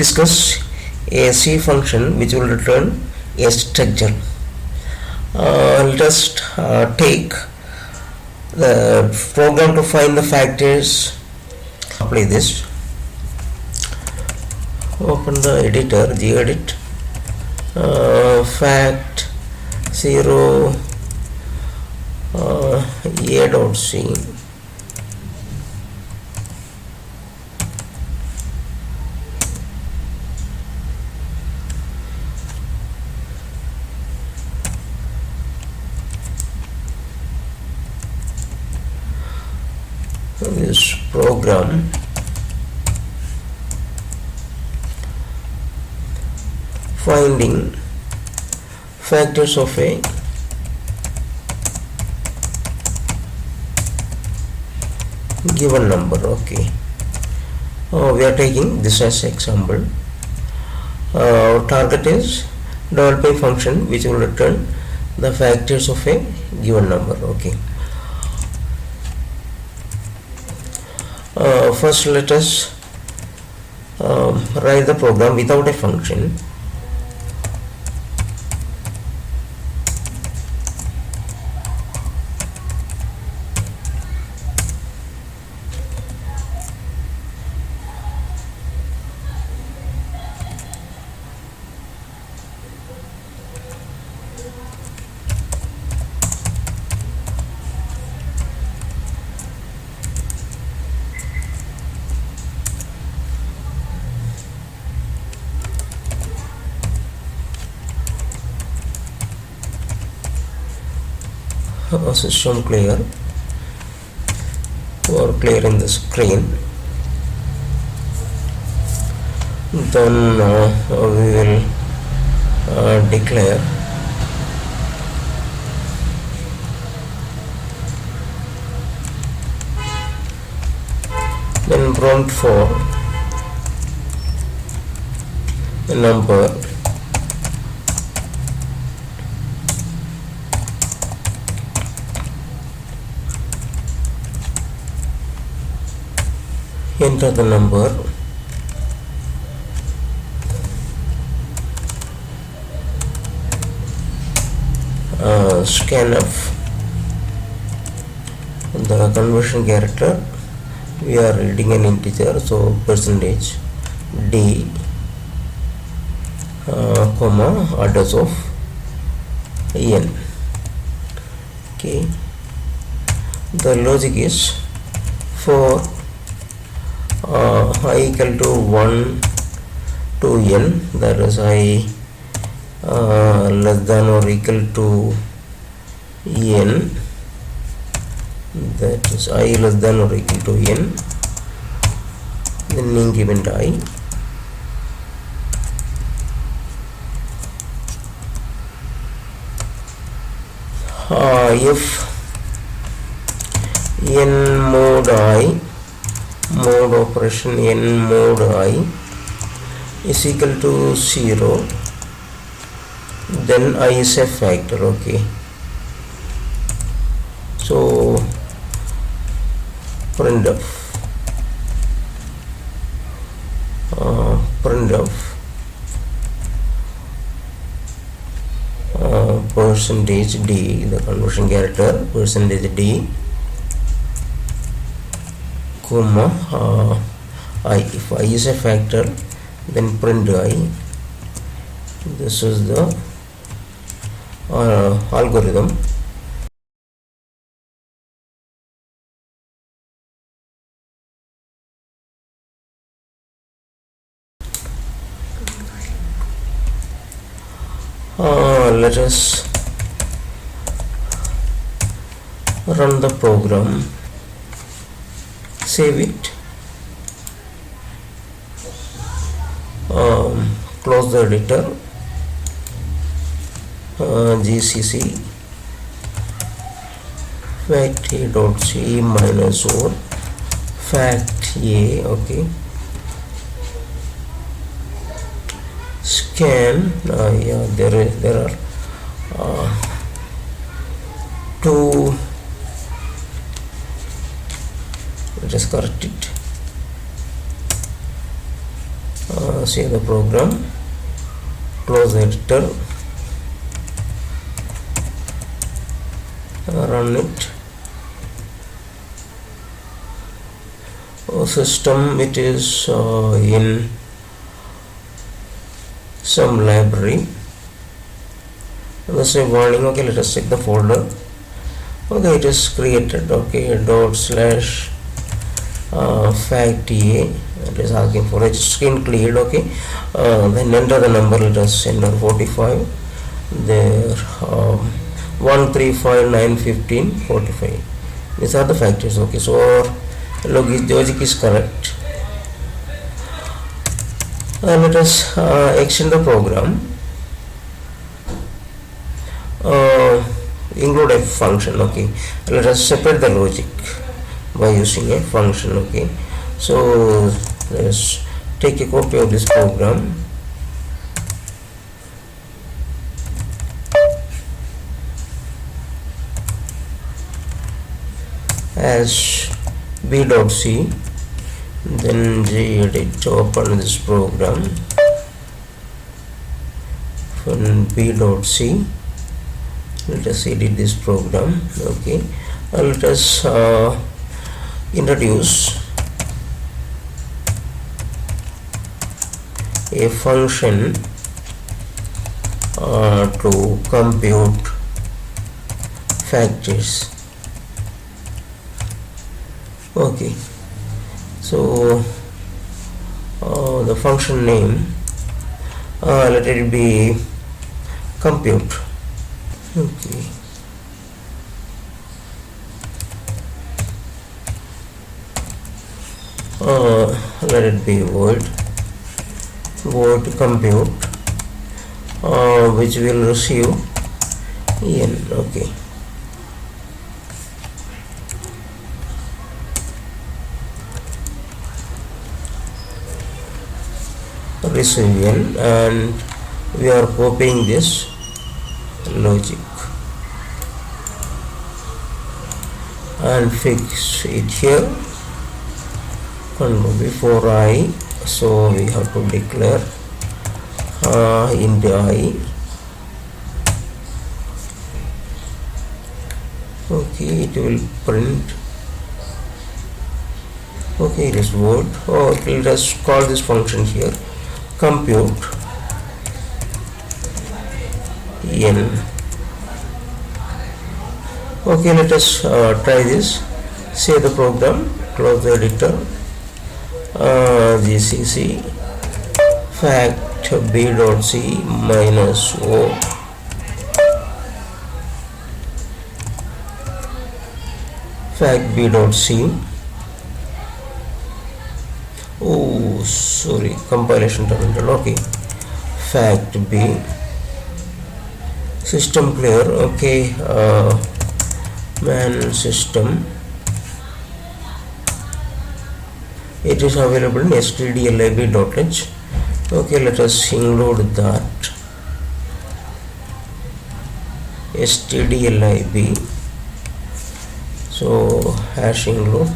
discuss a C function which will return a structure. Let us take the program to find the factors. Apply this. Open the editor, gedit, fact 0 a.c. This program finding factors of a given number. Okay, we are taking this as example. Our target is developing function which will return the factors of a given number. Okay, first let us write the program without a function. System clear or clearing the screen. Then we will declare then prompt for a number enter the number scanf the conversion character. We are reading an integer, so percentage d comma address of n. Okay, the logic is for I equal to 1 to n, that is I less than or equal to n, that is I less than or equal to n, then increment I. If n mod I, mode operation n mod I is equal to 0, then I is a factor. Okay, so printf percentage d, the conversion character percentage d comma I. If I is a factor, then print I. This is the algorithm. Let us run the program, save it, close the editor, gcc fact a.c minus or fact a. Okay, scan. Yeah, there are two. Let us correct it. Save the program, close the editor, run it. System, it is in some library. Let's say warning. Okay, let us check the folder. Okay, it is created. Okay, dot slash facta. It is asking for a screen cleared. Okay, then enter the number. Let us enter 45. There 135,915,45. These are the factors. Okay, so our logic is correct. Let us extend the program. Include a function. Okay, let us separate the logic by using a function. Okay, so let's take a copy of this program. As b.c, then gedit, open this program from b.c. Let us edit this program. Okay, let us introduce a function to compute factors. Okay, so the function name, let it be compute. Okay, let it be void compute, which will receive n. Okay, receive n, and we are copying this logic and fix it here. And before I, so we have to declare int I. Okay, it will print. Okay, it is void. Let us call this function here compute n. Okay, let us try this. Save the program, close the editor, gcc fact b.c minus o fact b.c. Oh, sorry, compilation terminal. Okay, fact b, system clear. Okay, man system, it is available in stdlib.h. Okay, let us include that stdlib. So hash include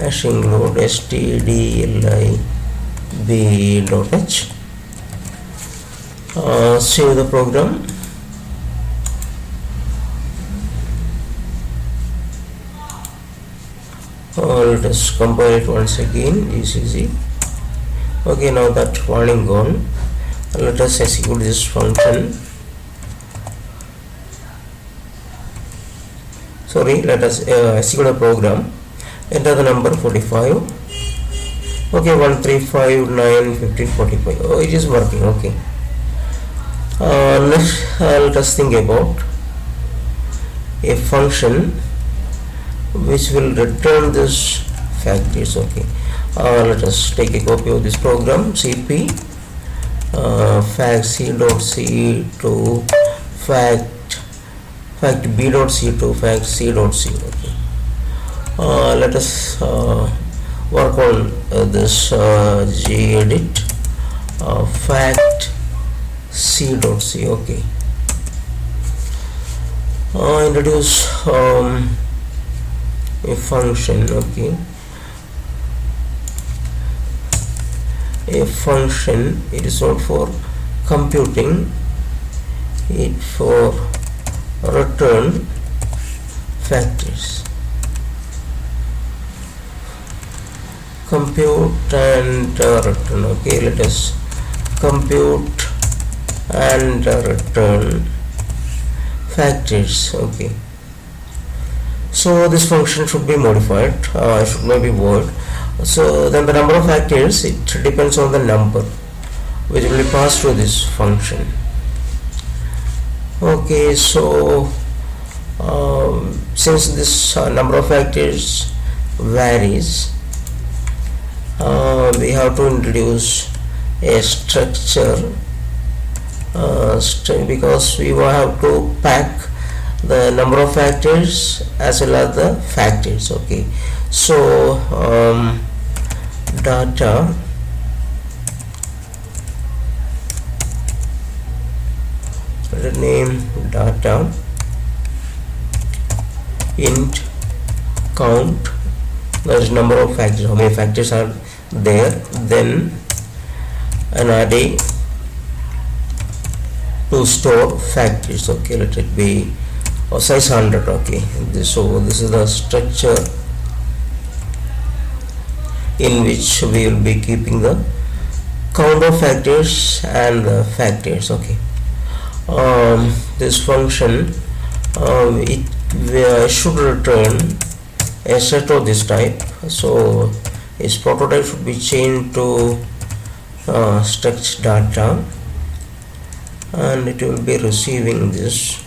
stdlib.h. Save the program. Let us compile it once again. gcc. Okay, now that warning gone, let us execute this function. Sorry, let us execute a program. Enter the number 45. Okay, 135,915,45. Oh, it is working. Okay, let us think about a function which will return this factors. Okay, let us take a copy of this program. cp fact c.c to fact b.c to fact c.c. Okay, let us work on this gedit fact c.c. Okay, introduce a function. Okay, a function, it is not for computing, it for return factors. Compute and return. Okay, let us compute and return factors. Okay, so this function should be modified, should not be void. So then the number of factors, it depends on the number which will be passed to this function. Okay, so since this number of factors varies, we have to introduce a structure, because we will have to pack the number of factors as well as the factors. Okay, so data name data int count, that is number of factors, how many factors are there, then an array to store factors. Okay, let it be size 100. Okay, so this is the structure in which we will be keeping the count of factors and the factors. Okay, this function it should return a set of this type, so its prototype should be changed to struct data, and it will be receiving this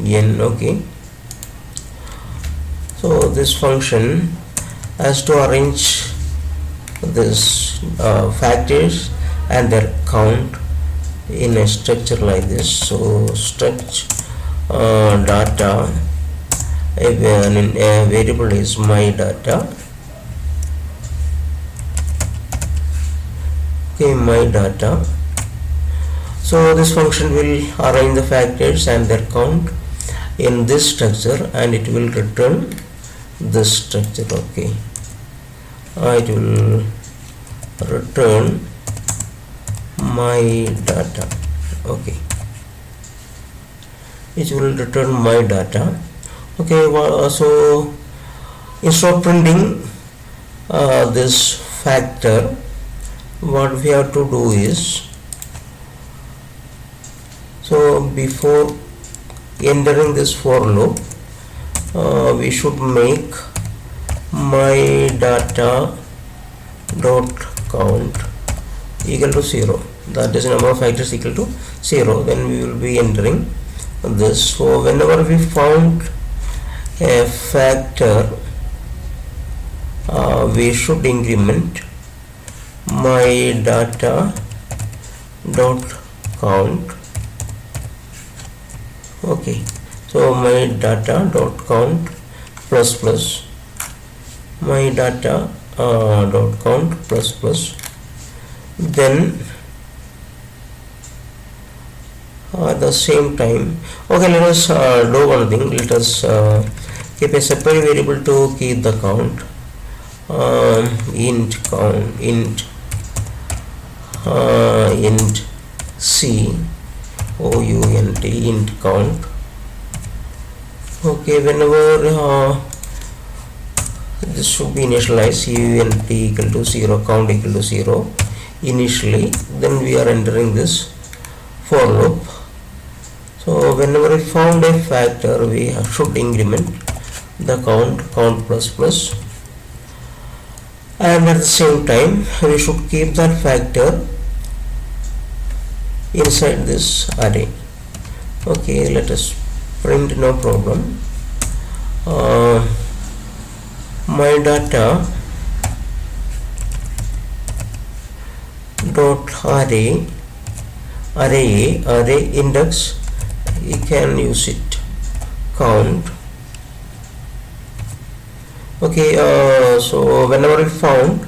n. Okay, so this function has to arrange this factors and their count in a structure like this. So struct data, a variable is my data. Okay, my data. So this function will arrange the factors and their count in this structure, and it will return this structure. Okay, it will return my data. Okay, it will return my data. Okay, so instead of printing this factor, what we have to do is, so before entering this for loop, we should make my data dot count equal to 0, that is number of factors equal to 0. Then we will be entering this. So whenever we found a factor, we should increment my data dot count. Okay, so my data dot count plus plus my data dot count plus plus. Then at the same time, okay, let us do one thing. Let us keep a separate variable to keep the count. Int count, int c count, int count. Okay, whenever this should be initialized, count equal to 0, count equal to 0 initially, then we are entering this for loop. So whenever we found a factor, we should increment the count plus plus, and at the same time we should keep that factor inside this array. Okay, let us print, no problem, my data dot array index, you can use it, count Okay, so whenever we found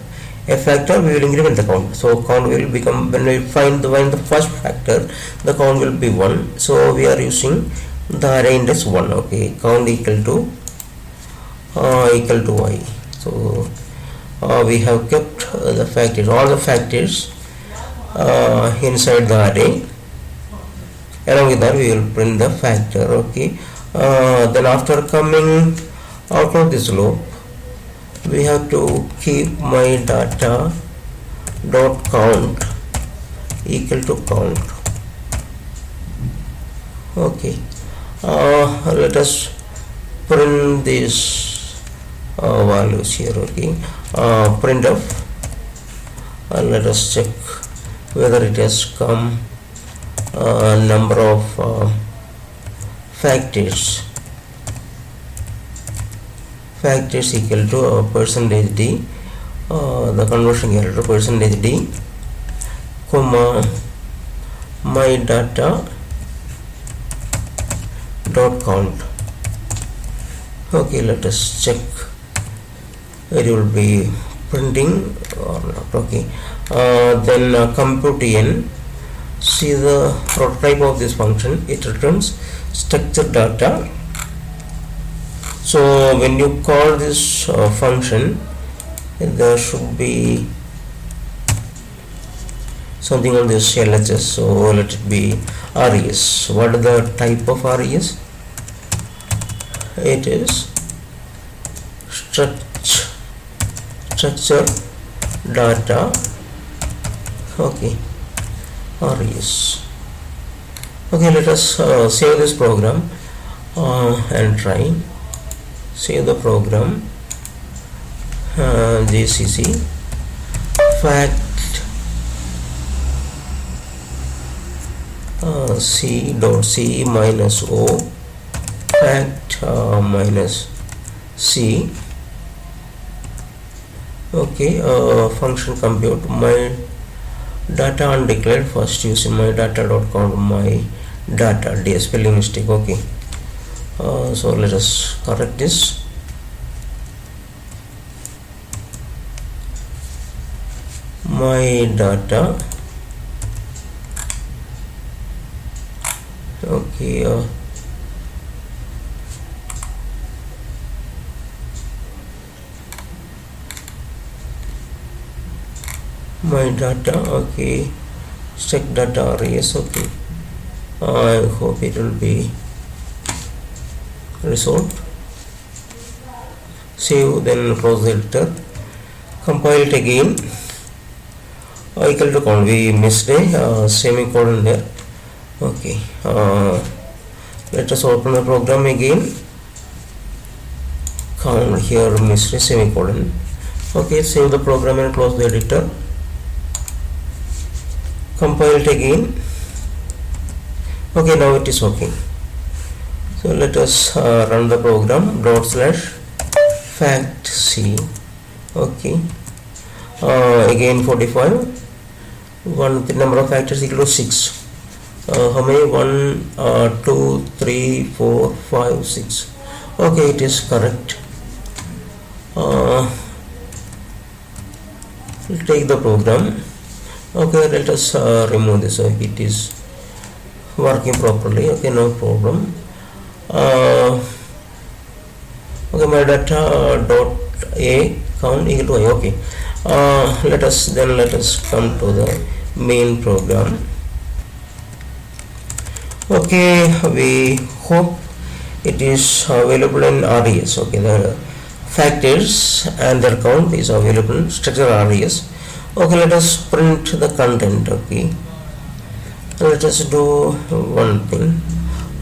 a factor, we will increment the count. So count will become, when we find the first factor, the count will be 1. So we are using the array index 1. Okay, count equal to y. So we have kept the factors, all the factors inside the array. Along with that, we will print the factor. Okay, then after coming out of this loop, we have to keep my data dot count equal to count. Okay, let us print these values here. Okay, print of, let us check whether it has come number of factors equal to percentage d, the conversion error percentage d, comma my data dot count. Okay, let us check it will be printing or not. Okay, then compute n. See the prototype of this function, it returns structured data. So when you call this function, there should be something on this LHS. So let it be RES. What is the type of RES? It is structure data. Okay, RES. Okay, let us save this program and try. Save the program. GCC fact c.c minus o fact minus c. Okay, function compute my data undeclared, first using my data dot count my data, d spelling mistake. Okay, so let us correct this. My data. Okay, my data. Okay, check data RES. Okay, I hope it will be resolved. Save, then close the editor, compile it again. Equal to count, we missed a semicolon there. Okay, let us open the program again. Count here, missed a semicolon. Okay, save the program and close the editor. Compile it again. Okay, now it is working. So let us run the program. /fact c. Okay, again 45. The number of factors equal to 6. How many? 1 2 3 4 5 6. Okay, it is correct. We'll take the program. Okay, let us remove this. So it is working properly. Okay, no problem. Okay, my data dot a count equal to a. Okay, let us come to the main program. Okay, we hope it is available in RES. Okay, the factors and their count is available in structure RES. Okay, let us print the content. Okay, let us do one thing.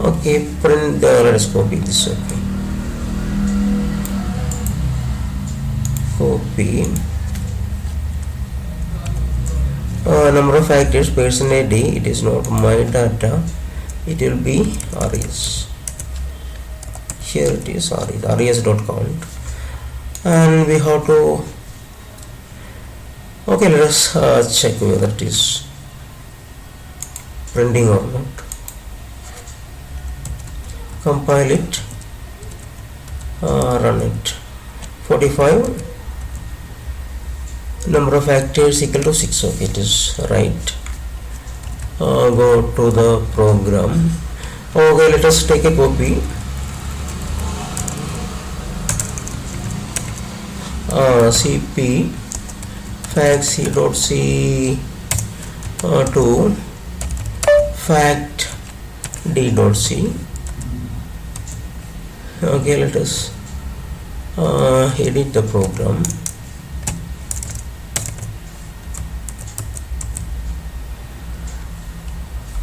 Okay, print the, let us copy this. Okay, copy number of factors percentage d. It is not my data, it will be RES. Here it is RES dot count, and we have to. Okay, let us check whether it is printing or not. Compile it, run it. 45 number of factors equal to 6. Okay, it is right. Go to the program. Okay, let us take a copy. Cp fact c.c to fact d.c. Okay, let us edit the program.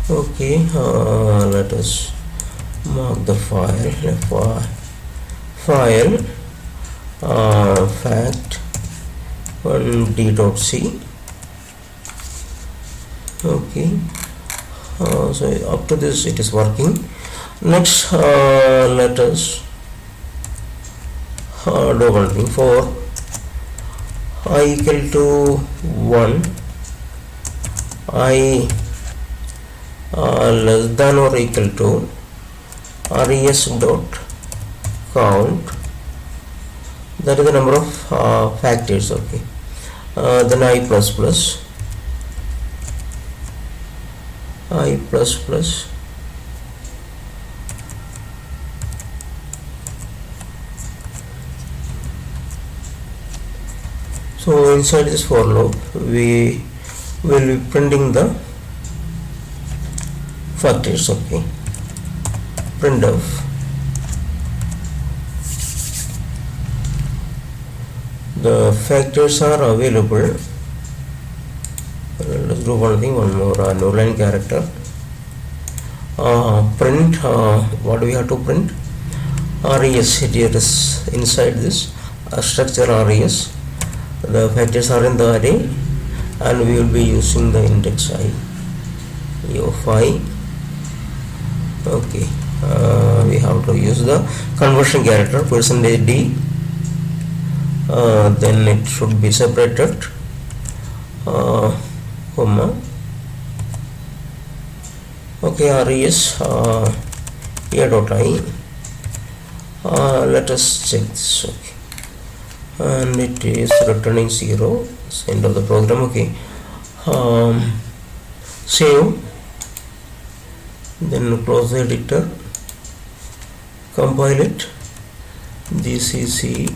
Okay, let us mark the file. Fact 1d.c. Okay, so up to this it is working. Next, let us do one thing. For I equal to 1, I less than or equal to res dot count, that is the number of factors. Okay, then I plus plus so inside this for loop we will be printing the factors. Okay, print of the factors are available. Let's do one thing, one more new line character. Print what do we have to print? Res. It is inside this structure res. The factors are in the array and we will be using the index I of I. Okay, we have to use the conversion character %d. Then it should be separated, comma. Okay, res a dot I. Let us check this. Okay, and it is returning 0. It's end of the program. Okay, save, then close the editor, compile it, gcc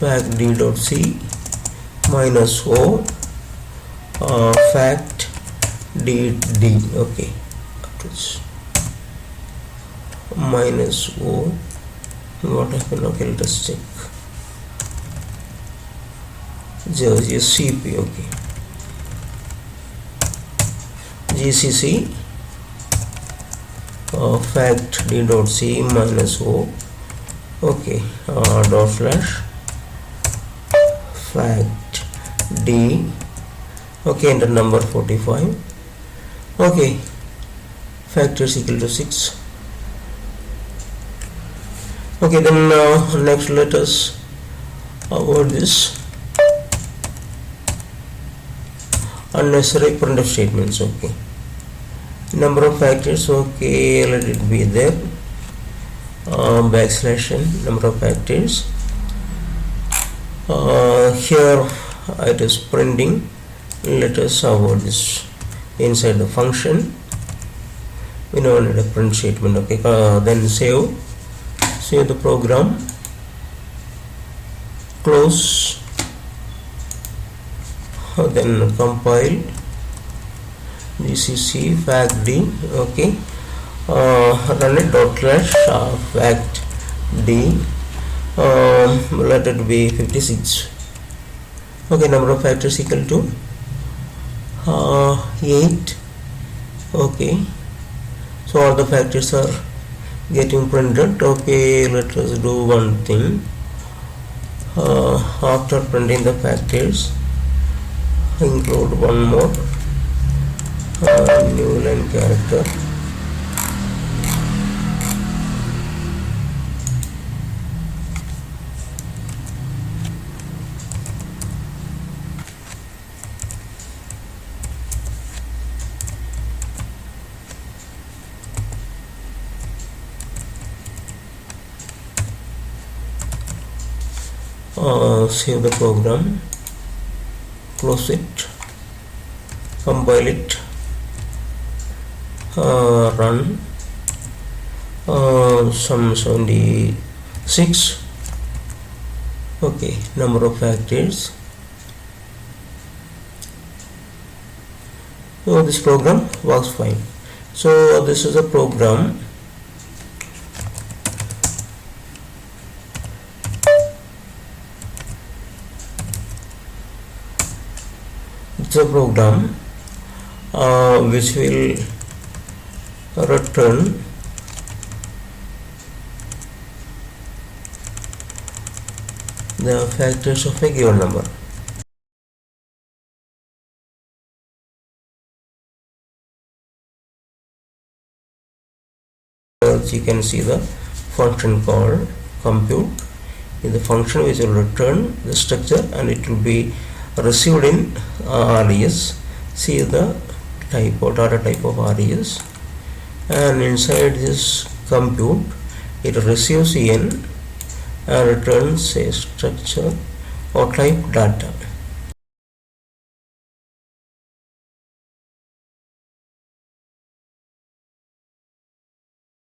fact d.c minus o fact d. Okay, minus o. What happened? Okay, let us check. cp. Okay, gcc fact d.c minus o. Okay, dot slash fact d. Okay, enter number 45. Okay, factors equal to 6. Okay, then next let us avoid this unnecessary printf statements. Okay, number of factors. Okay, let it be there, backslash n, number of factors. Here it is printing. Let us avoid this inside the function. We now need a print statement. Okay, then save the program, close, then compile, gcc fact d. Okay, run it dot slash fact d. Let it be 56. Okay, number of factors equal to 8. Okay, so all the factors are getting printed. Okay, let us do one thing. After printing the factors, include one more new line character. Save the program, close it, compile it, run. Some 76. Okay, number of factors. So this program works fine. So this is a program. It's a program which will return the factors of a given number. You can see the function called compute is the function which will return the structure, and it will be received in RES. See the type or data type of RES, and inside this compute it receives en and returns a structure or type data.